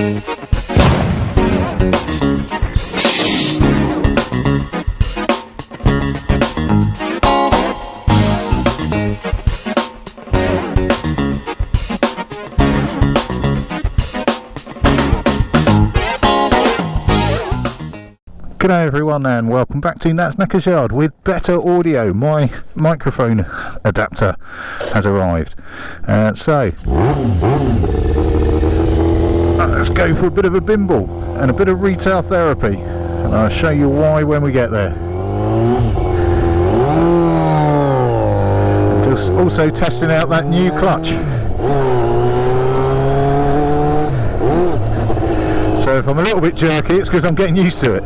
G'day everyone and welcome back to Nat's Knackers Yard with better audio. My microphone adapter has arrived. So let's go for a bit of a bimble and a bit of retail therapy, and I'll show you why when we get there. And just also testing out that new clutch. So if I'm a little bit jerky, it's because I'm getting used to it.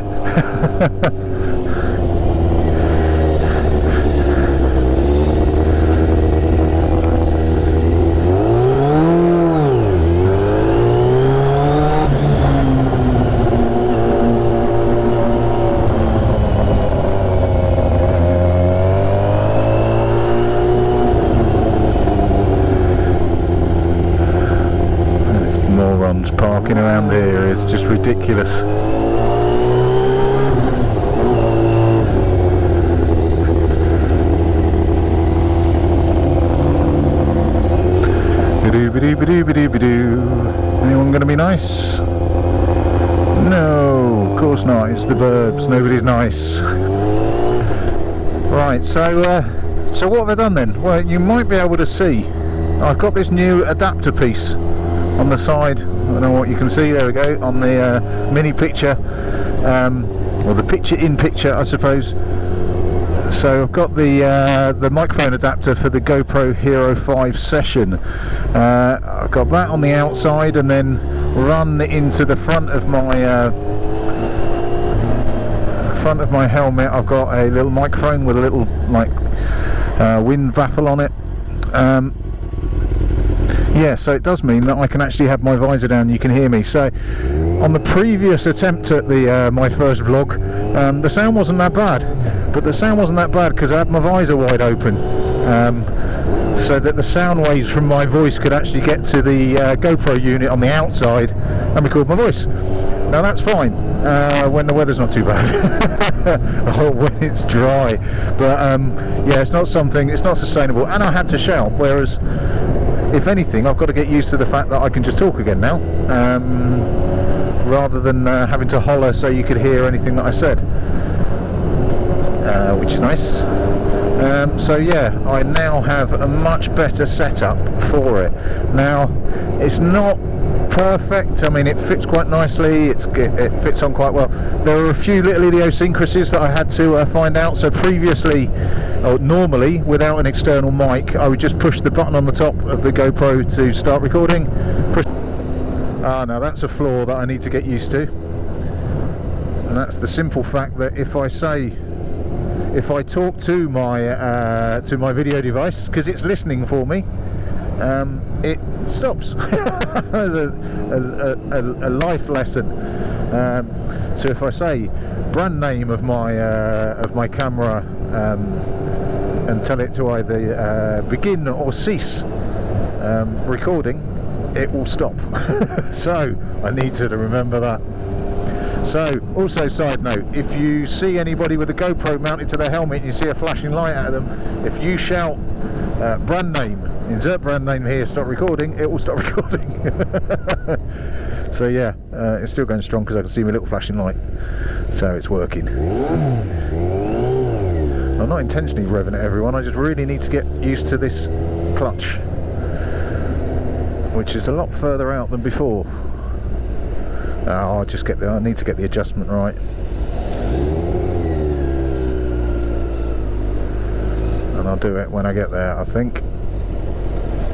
Morons parking around here is just ridiculous. Anyone going to be nice? No, of course not. It's the burbs. Nobody's nice. Right, so what have I done then? Well, you might be able to see I've got this new adapter piece on the side. I don't know what you can see. There we go, on the mini picture, or the picture in picture, I suppose. So I've got the microphone adapter for the GoPro Hero 5 session. I've got that on the outside, and then run into the front of my helmet. I've got a little microphone with a little wind baffle on it. Yeah, so it does mean that I can actually have my visor down, you can hear me. So on the previous attempt at my first vlog, the sound wasn't that bad, but the sound wasn't that bad because I had my visor wide open, so that the sound waves from my voice could actually get to the GoPro unit on the outside and record my voice. Now that's fine when the weather's not too bad or when it's dry, but yeah, it's not sustainable, and I had to shout, whereas if anything, I've got to get used to the fact that I can just talk again now, rather than having to holler so you could hear anything that I said, which is nice. So yeah, I now have a much better setup for it. Now, it's not perfect. I mean, it fits quite nicely. It fits on quite well. There are a few little idiosyncrasies that I had to find out. So previously, or normally, without an external mic, I would just push the button on the top of the GoPro to start recording. Now that's a flaw that I need to get used to, and that's the simple fact that if I talk to my video device, because it's listening for me, it stops. a life lesson. So if I say brand name of my camera and tell it to either begin or cease recording, it will stop. So I need to remember that. So, also side note, if you see anybody with a GoPro mounted to their helmet and you see a flashing light at them, if you shout brand name, insert brand name here, stop recording, it will stop recording. So yeah, it's still going strong because I can see my little flashing light, so it's working. I'm not intentionally revving it, everyone, I just really need to get used to this clutch, which is a lot further out than before. I need to get the adjustment right. And I'll do it when I get there, I think.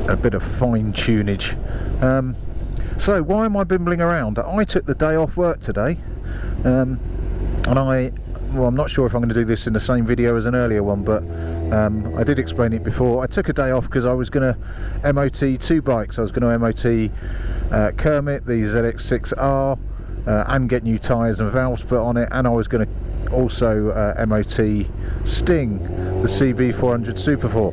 A bit of fine tunage. So why am I bimbling around? I took the day off work today, and I'm not sure if I'm going to do this in the same video as an earlier one, but I did explain it before. I took a day off because I was going to MOT two bikes. I was going to MOT Kermit, the ZX6R, and get new tyres and valves put on it, and I was going to also MOT Sting, the CB400 Super 4.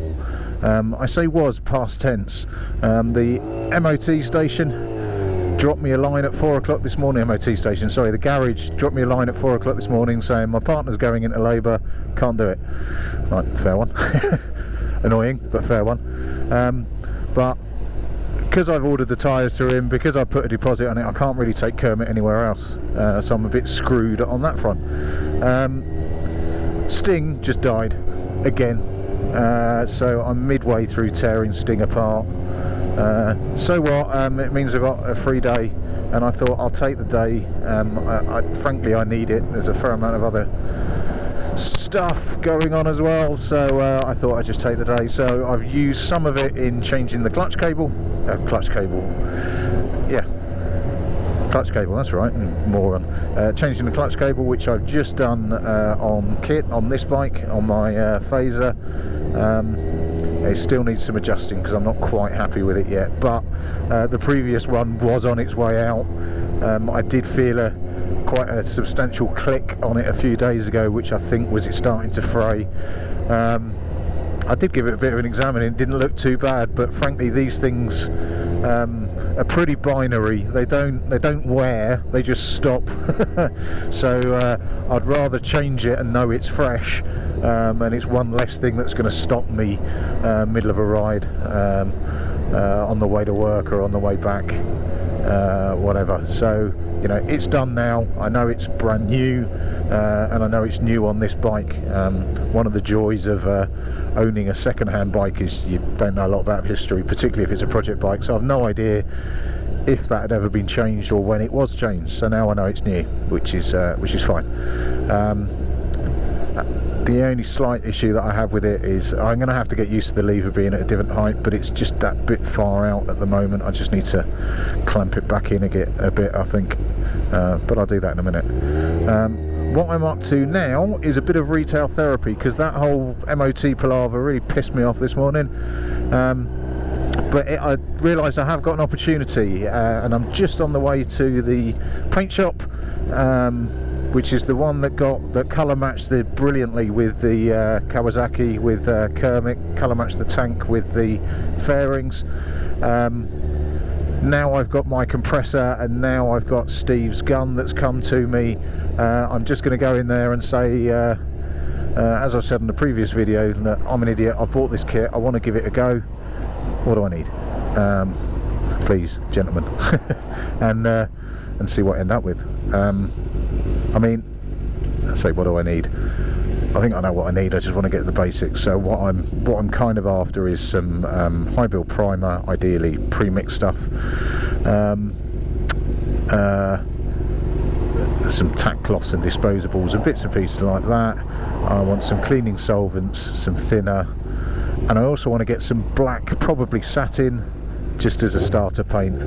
I say was past tense. The MOT station dropped me a line at 4 o'clock this morning, MOT station, sorry, the garage dropped me a line at 4 o'clock this morning saying my partner's going into labour, can't do it. Right, fair one. Annoying, but fair one. But because I've ordered the tyres to him, because I put a deposit on it, I can't really take Kermit anywhere else, so I'm a bit screwed on that front. Sting just died again, so I'm midway through tearing Sting apart. So what, it means I've got a free day, and I thought I'll take the day. Frankly, I need it. There's a fair amount of other stuff going on as well, so I thought I'd just take the day. So I've used some of it in changing the clutch cable, clutch cable, that's right, moron. Changing the clutch cable, which I've just done on kit on this bike, on my Phaser. It still needs some adjusting because I'm not quite happy with it yet, but the previous one was on its way out. I did feel quite a substantial click on it a few days ago, which I think was it starting to fray. I did give it a bit of an exam and it didn't look too bad, but frankly these things are pretty binary. They don't wear, they just stop. So I'd rather change it and know it's fresh, and it's one less thing that's going to stop me middle of a ride, on the way to work or on the way back, whatever. So you know, it's done now. I know it's brand new, and I know it's new on this bike. One of the joys of owning a second-hand bike is you don't know a lot about history, particularly if it's a project bike, so I've no idea if that had ever been changed or when it was changed. So now I know it's new, which is fine. The only slight issue that I have with it is I'm going to have to get used to the lever being at a different height, but it's just that bit far out at the moment. I just need to clamp it back in a bit, I think, but I'll do that in a minute. What I'm up to now is a bit of retail therapy, because that whole MOT palaver really pissed me off this morning. But I realised I have got an opportunity, and I'm just on the way to the paint shop, which is the one that colour matched brilliantly with the Kawasaki, with Kermit, colour matched the tank with the fairings. Now I've got my compressor, and now I've got Steve's gun that's come to me. I'm just going to go in there and say, as I said in the previous video, that I'm an idiot. I bought this kit, I want to give it a go. What do I need? Please, gentlemen. and see what I end up with. I mean, let's say, what do I need? I think I know what I need. I just want to get the basics. So what I'm kind of after is some high build primer, ideally pre-mixed stuff, some tack cloths and disposables and bits and pieces like that. I want some cleaning solvents, some thinner, and I also want to get some black, probably satin, just as a starter paint,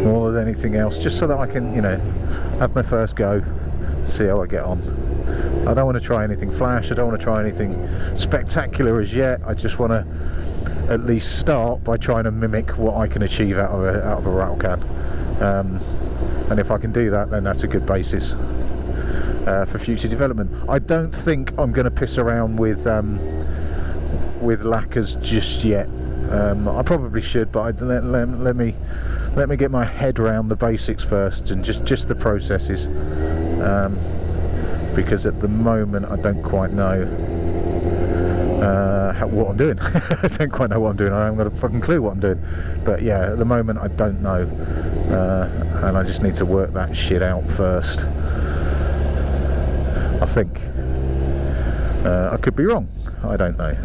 more than anything else, just so that I can, you know, have my first go, see how I get on. I don't want to try anything flash, I don't want to try anything spectacular as yet. I just want to at least start by trying to mimic what I can achieve out of a rattle can, and if I can do that, then that's a good basis for future development. I don't think I'm going to piss around with lacquers just yet. I probably should, but let me get my head around the basics first, and just the processes, because at the moment I don't quite know what I'm doing. I don't quite know what I'm doing. I haven't got a fucking clue what I'm doing. But yeah, at the moment I don't know, and I just need to work that shit out first, I think. I could be wrong, I don't know.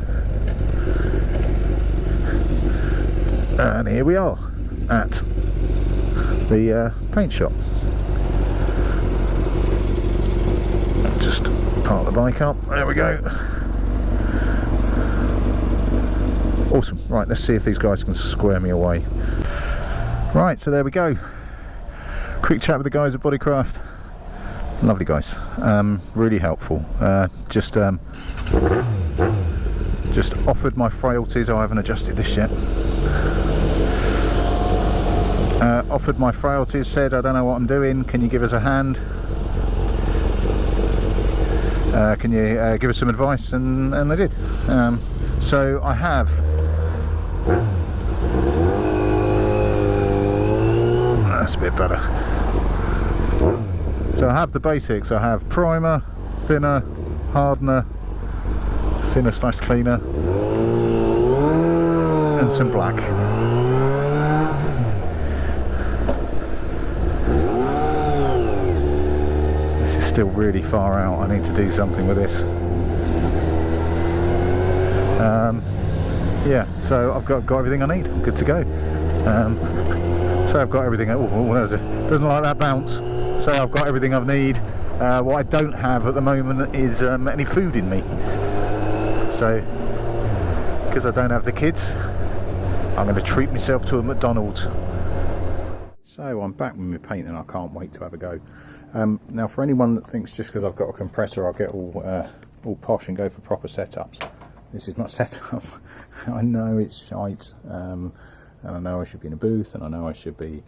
And here we are at the paint shop. Just park the bike up, there we go. Awesome. Right, let's see if these guys can square me away. Right, so there we go. Quick chat with the guys at Bodycraft. Lovely guys, really helpful. Just offered my frailties. I haven't adjusted this yet. Offered my frailties, said I don't know what I'm doing, can you give us a hand? Can you give us some advice? And they did. So I have That's a bit better. So I have the basics. I have primer, thinner, hardener, thinner / cleaner, and some black. This is still really far out. I need to do something with this. Yeah, so I've got everything I need. I'm good to go. So I've got everything. Oh, doesn't like that bounce. So I've got everything I need. What I don't have at the moment is any food in me. So, because I don't have the kids, I'm going to treat myself to a McDonald's. So I'm back with my painting. I can't wait to have a go. Now, for anyone that thinks just because I've got a compressor I'll get all posh and go for proper setups, this is my setup. I know it's shite, and I know I should be in a booth, and I know I should be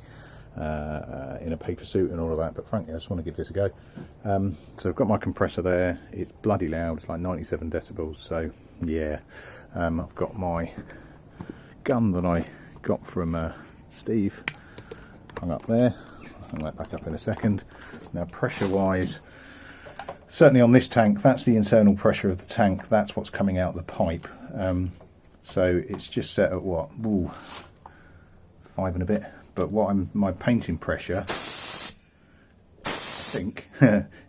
in a paper suit and all of that, but frankly I just want to give this a go. So I've got my compressor there. It's bloody loud. It's like 97 decibels. So yeah, I've got my gun that I got from Steve hung up there. I'll hang that back up in a second. Now, pressure wise, certainly on this tank, that's the internal pressure of the tank. That's what's coming out the pipe. So it's just set at what? Ooh, 5 and a bit. But my painting pressure, I think,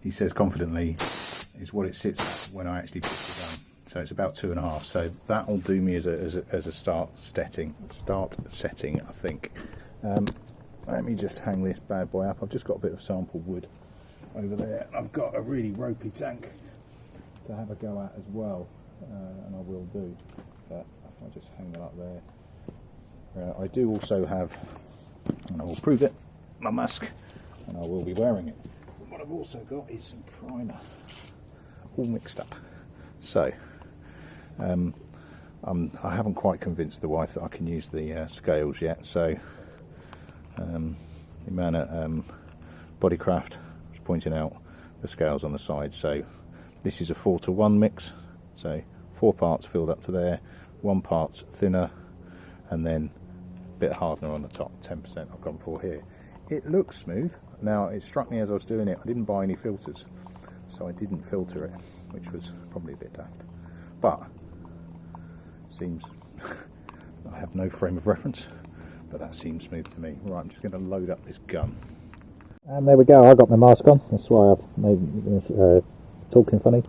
he says confidently, is what it sits at when I actually put it on. So it's about 2.5. So that'll do me as a start setting, I think. Let me just hang this bad boy up. I've just got a bit of sample wood over there. I've got a really ropey tank to have a go at as well, and I will do. But I'll just hang that up there. I do also have, and I will prove it, my mask, and I will be wearing it. But what I've also got is some primer, all mixed up. So I haven't quite convinced the wife that I can use the scales yet. So the man at Bodycraft was pointing out the scales on the side. So this is a 4:1 mix. So 4 parts filled up to there, 1 part's thinner, and then bit of hardener on the top. 10% I've gone for here. It looks smooth. Now, it struck me as I was doing it, I didn't buy any filters, so I didn't filter it, which was probably a bit daft. But seems I have no frame of reference, but that seems smooth to me. Right, I'm just going to load up this gun. And there we go. I got my mask on. That's why I've made talking funny.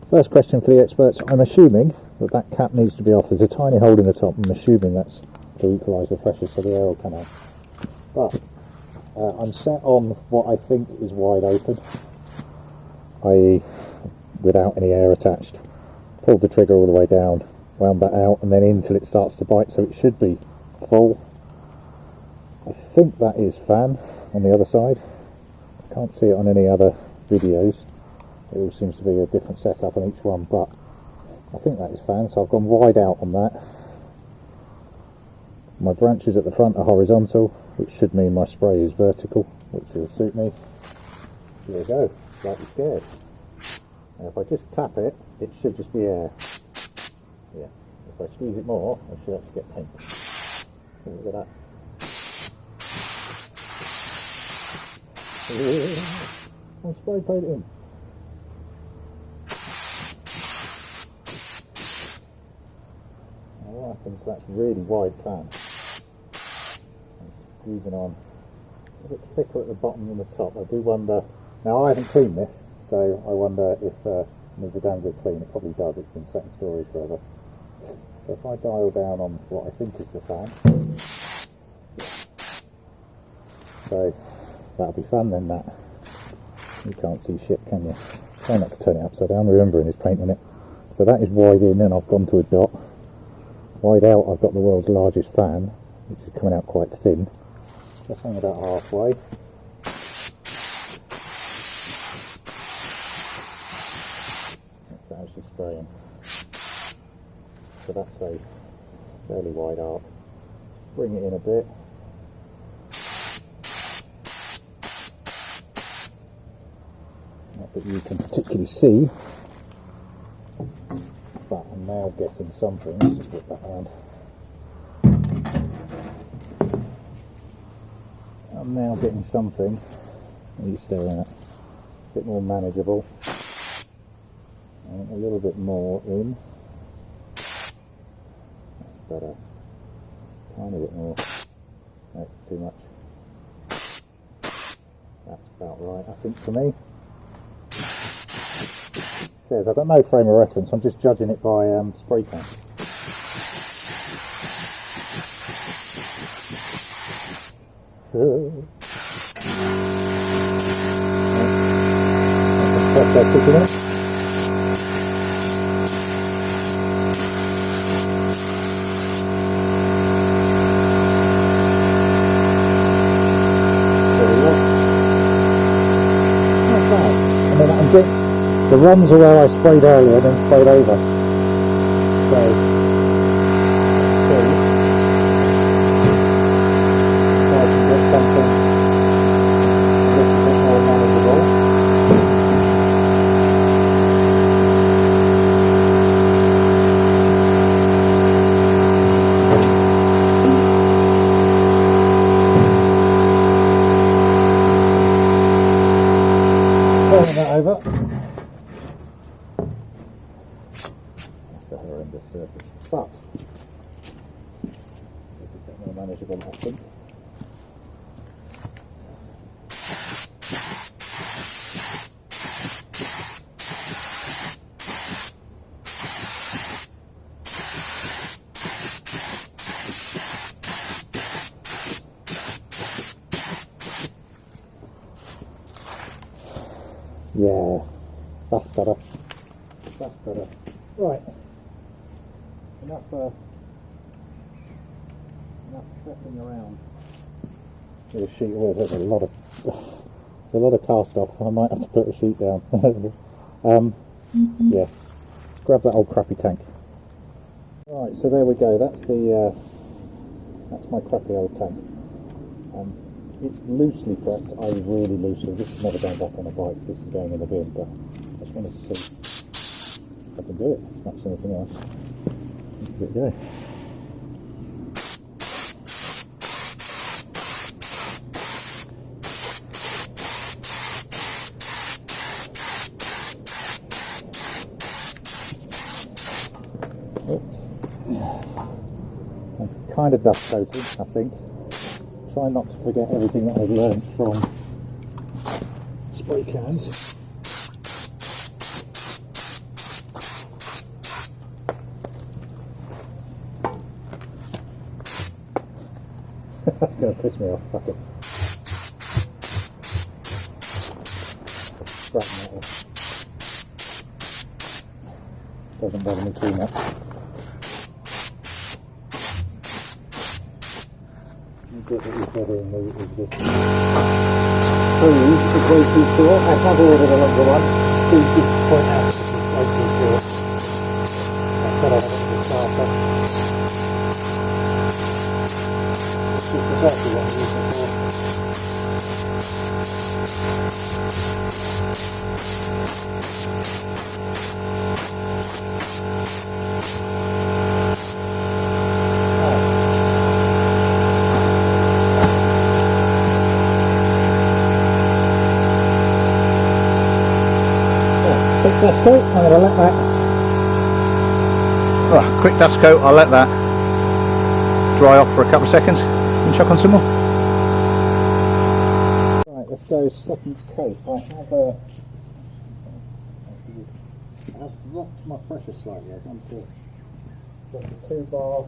First question for the experts. I'm assuming that cap needs to be off. There's a tiny hole in the top. I'm assuming that's to equalise the pressure so the air will come out. But I'm set on what I think is wide open, i.e. without any air attached. Pulled the trigger all the way down, wound that out and then in till it starts to bite, so it should be full. I think that is fan on the other side. I can't see it on any other videos. It all seems to be a different setup on each one, but I think that is fan, so I've gone wide out on that. My branches at the front are horizontal, which should mean my spray is vertical, which will suit me. There we go, slightly scared. Now if I just tap it, it should just be air. Yeah, if I squeeze it more, I should actually get paint. Look at that. I'll spray paint it in. Now what happens, that's really wide fan. Squeezing on a bit thicker at the bottom than the top. I do wonder, now I haven't cleaned this, so I wonder if it needs a damn good clean. It probably does, it's been set in storage forever. So if I dial down on what I think is the fan, so that'll be fun then, that. You can't see shit, can you? Try not to turn it upside down, remembering it's paint on it. So that is wide in, and I've gone to a dot. Wide out, I've got the world's largest fan, which is coming out quite thin. Just hang about halfway. That's actually spraying. So that's a fairly wide arc. Bring it in a bit. Not that you can particularly see, but I'm now getting something. Let's just whip that around. I'm now getting something, what are you staring at? A bit more manageable. And a little bit more in. That's better. Tiny bit more. No, too much. That's about right, I think, for me. It says I've got no frame of reference, I'm just judging it by spray can. The runs are where I sprayed earlier and then sprayed over. So, I can get something a little bit more manageable. Turning that over. Horrendous surface, but it's a bit more manageable, I think. Yeah, that's better. That's better. Right. Enough fretting around. The sheet oil, there's a lot of cast off. I might have to put the sheet down. Yeah, let's grab that old crappy tank. Right, so there we go. That's my crappy old tank. It's loosely prepped, really loosely. This is never going back on a bike. This is going in the bin, but I just wanted to see if I can do it. It's not anything else. Give it a go. I'm kind of dust coated, I think. Try not to forget everything that I've learned from spray cans. That's going to piss me off, fuck it. Straighten that off. Doesn't bother me too much. The bit that is bothering me is this screws is way too short. I have ordered a longer one. Please just point out that it's way too short. I said I had it in the starter. This is exactly what I'm using for. Quick dust coat, I'm going to let that. Oh, quick dust coat, I'll let that dry off for a couple of seconds and chuck on some more. Right, let's go second coat. I have dropped my pressure slightly. I've gone to the 2 bar,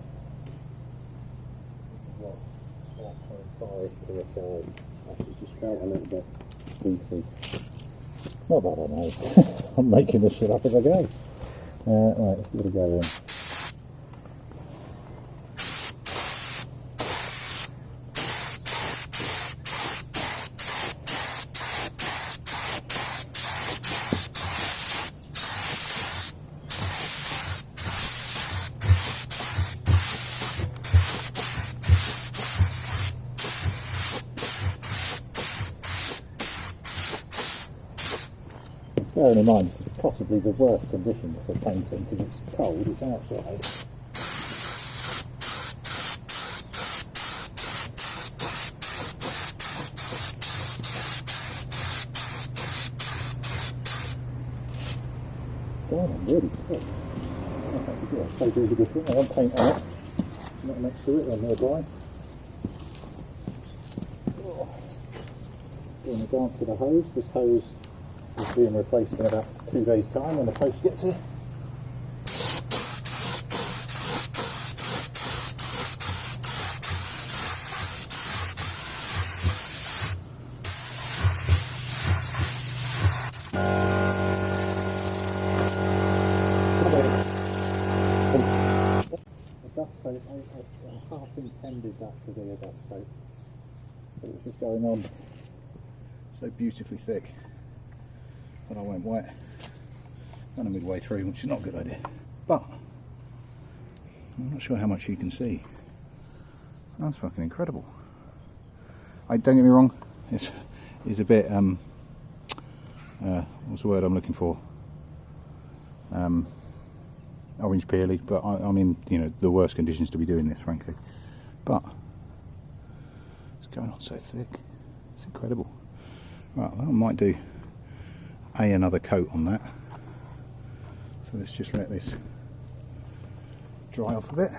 1.5 to the side. Actually just felt a little bit squeaky. Not that I know. I'm making this shit up as I go. Right, let's give it a go then. Bearing in mind, it's possibly the worst conditions for painting because it's cold, it's outside. going on really quick. That's a really good thing. I want paint on it, not next to it or nearby. In regard to the hose, this hose is being replaced in about 2 days' time when the post gets here. I half intended that to be a dust coat, but it was just going on so beautifully thick that I went wet kind of midway through, which is not a good idea. But I'm not sure how much you can see. That's fucking incredible. Don't get me wrong, it's a bit what's the word I'm looking for? Orange peely, but I'm in, you know, the worst conditions to be doing this, frankly. But it's going on so thick, it's incredible. Right, well, I might do another coat on that. So let's just let this dry off a bit.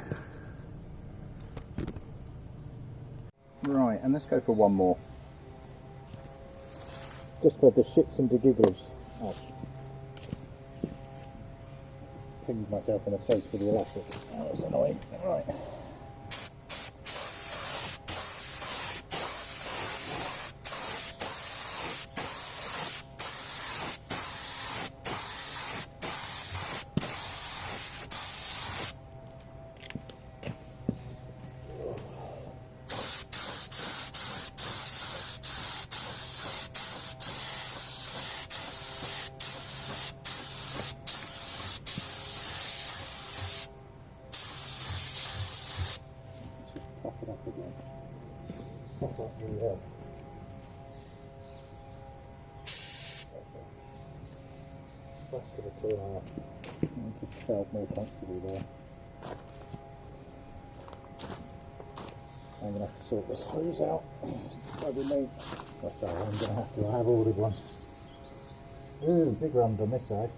Right, and let's go for one more. Just for the shits and the giggles. Ouch. Pinged myself in the face with the elastic. That was annoying. Right. Top it up again. Top up the back to the 2.5. It just felt more comfortable there. I'm going to have to sort this hose out. Probably me. That's all I'm going to have to. I have ordered one. Ooh, big runs on this side.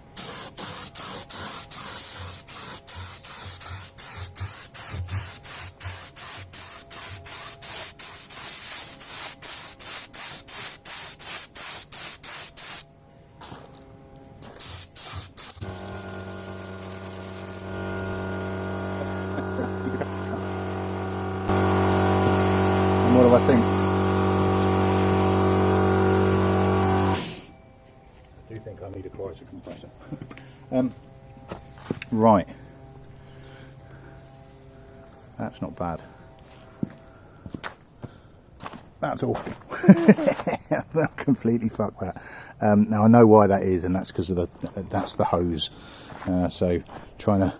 What do I think? I do think I need a quieter compressor. Right. That's not bad. That's awful. That completely fucked that. Now I know why that is, and that's because of that's the hose. So trying to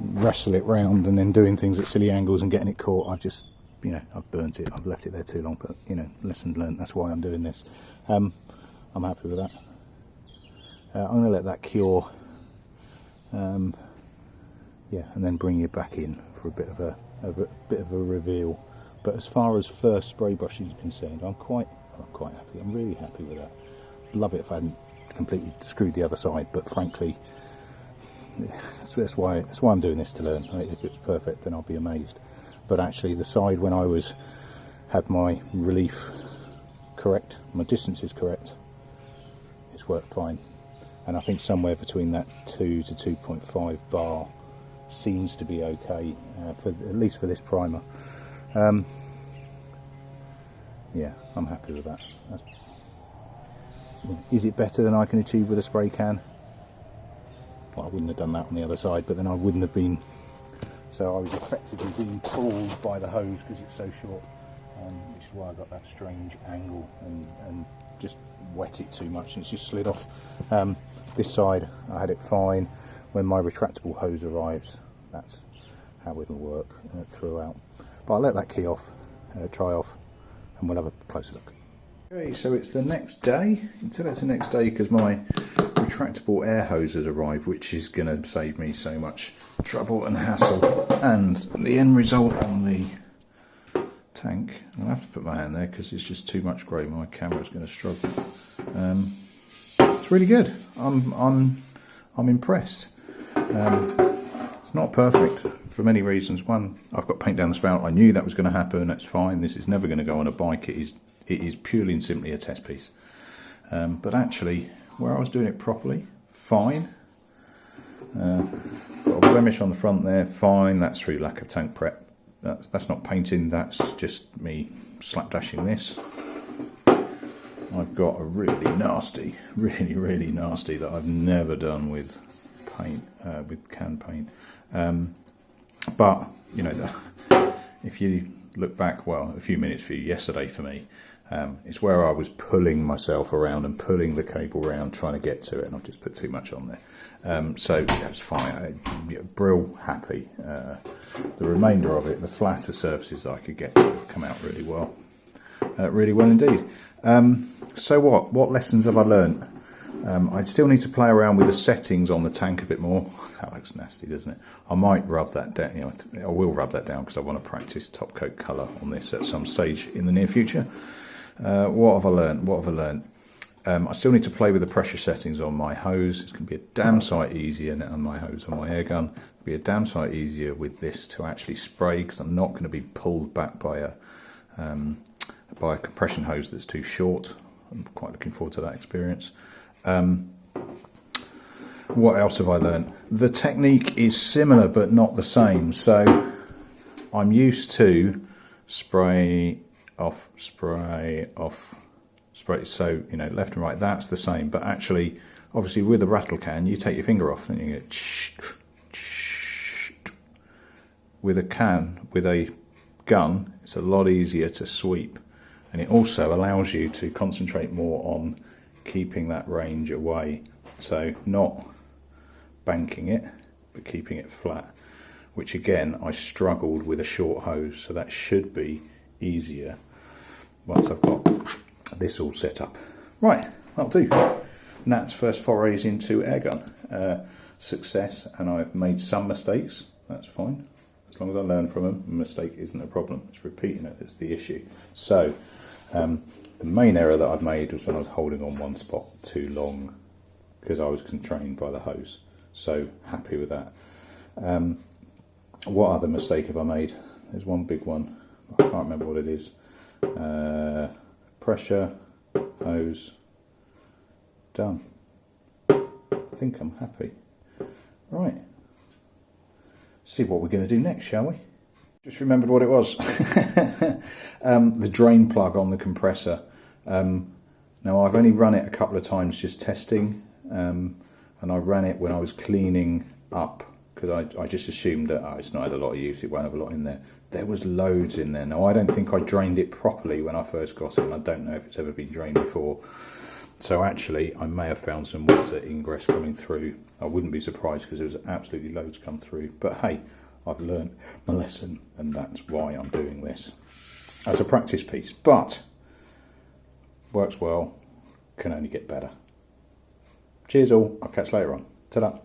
wrestle it round and then doing things at silly angles and getting it caught, I've burnt it. I've left it there too long, but lesson learned. That's why I'm doing this. I'm happy with that. I'm going to let that cure. And then bring you back in for a bit of a reveal. But as far as first spray brushing is concerned, I'm quite happy. I'm really happy with that. Love it if I hadn't completely screwed the other side, but frankly, that's why I'm doing this, to learn. If it's perfect, then I'll be amazed. But actually the side when I had my relief correct, my distances correct, it's worked fine. And I think somewhere between that 2 to 2.5 bar seems to be okay, at least for this primer. Yeah, I'm happy with that. Is it better than I can achieve with a spray can? Well, I wouldn't have done that on the other side, but then I wouldn't have been. So I was effectively being pulled by the hose because it's so short, which is why I got that strange angle and just wet it too much and it's just slid off. This side I had it fine. When my retractable hose arrives, that's how it'll work throughout. But I'll let that key off, dry off, and we'll have a closer look. Okay, so it's the next day. You can tell it's the next day because my retractable air hose has arrived, which is going to save me so much trouble and hassle. And the end result on the tank, I'll have to put my hand there because it's just too much grey. My camera's going to struggle. It's really good. I'm I'm impressed. It's not perfect for many reasons. One, I've got paint down the spout. I knew that was going to happen. That's fine. This is never going to go on a bike. It is purely and simply a test piece. But actually, where I was doing it properly, fine. Got a blemish on the front there, fine. That's through lack of tank prep. That's not painting, that's just me slapdashing this. I've got a really nasty, really nasty that I've never done with paint, with can paint. But, you know, if you look back, well, a few minutes for you, yesterday for me, it's where I was pulling myself around and pulling the cable around trying to get to it, and I've just put too much on there. So that's fine. Brill happy. The remainder of it, the flatter surfaces that I could get to, have come out really well. Really well indeed. So what lessons have I learnt? I still need to play around with the settings on the tank a bit more. That looks nasty, doesn't it? I might rub that down. You know, I will rub that down because I want to practice top coat colour on this at some stage in the near future. What have I learnt? I still need to play with the pressure settings on my hose. It's going to be a damn sight easier on my hose, on my air gun. It'll be a damn sight easier with this to actually spray, because I'm not going to be pulled back by a compression hose that's too short. I'm quite looking forward to that experience. What else have I learned? The technique is similar but not the same. So I'm used to spray off, so, you know, left and right, that's the same. But actually, obviously with a rattle can, you take your finger off and you go with a gun, it's a lot easier to sweep. And it also allows you to concentrate more on keeping that range away. So not banking it, but keeping it flat, which again, I struggled with a short hose. So that should be easier once I've got this all set up. Right, that'll do. Nat's first forays into airgun. Success, and I've made some mistakes. That's fine. As long as I learn from them, a mistake isn't a problem. It's repeating it that's the issue. So, the main error that I've made was when I was holding on one spot too long because I was constrained by the hose. So, happy with that. What other mistake have I made? There's one big one. I can't remember what it is. Pressure, hose, done. I think I'm happy. Right. See what we're going to do next, shall we? Just remembered what it was. The drain plug on the compressor. Now I've only run it a couple of times just testing, and I ran it when I was cleaning up because I just assumed that it's not had a lot of use, it won't have a lot in there. There was loads in there. Now I don't think I drained it properly when I first got it, and I don't know if it's ever been drained before. So actually I may have found some water ingress coming through. I wouldn't be surprised because there was absolutely loads come through. But hey, I've learned my lesson, and that's why I'm doing this as a practice piece. But works well, can only get better. Cheers all, I'll catch you later on. Ta-da.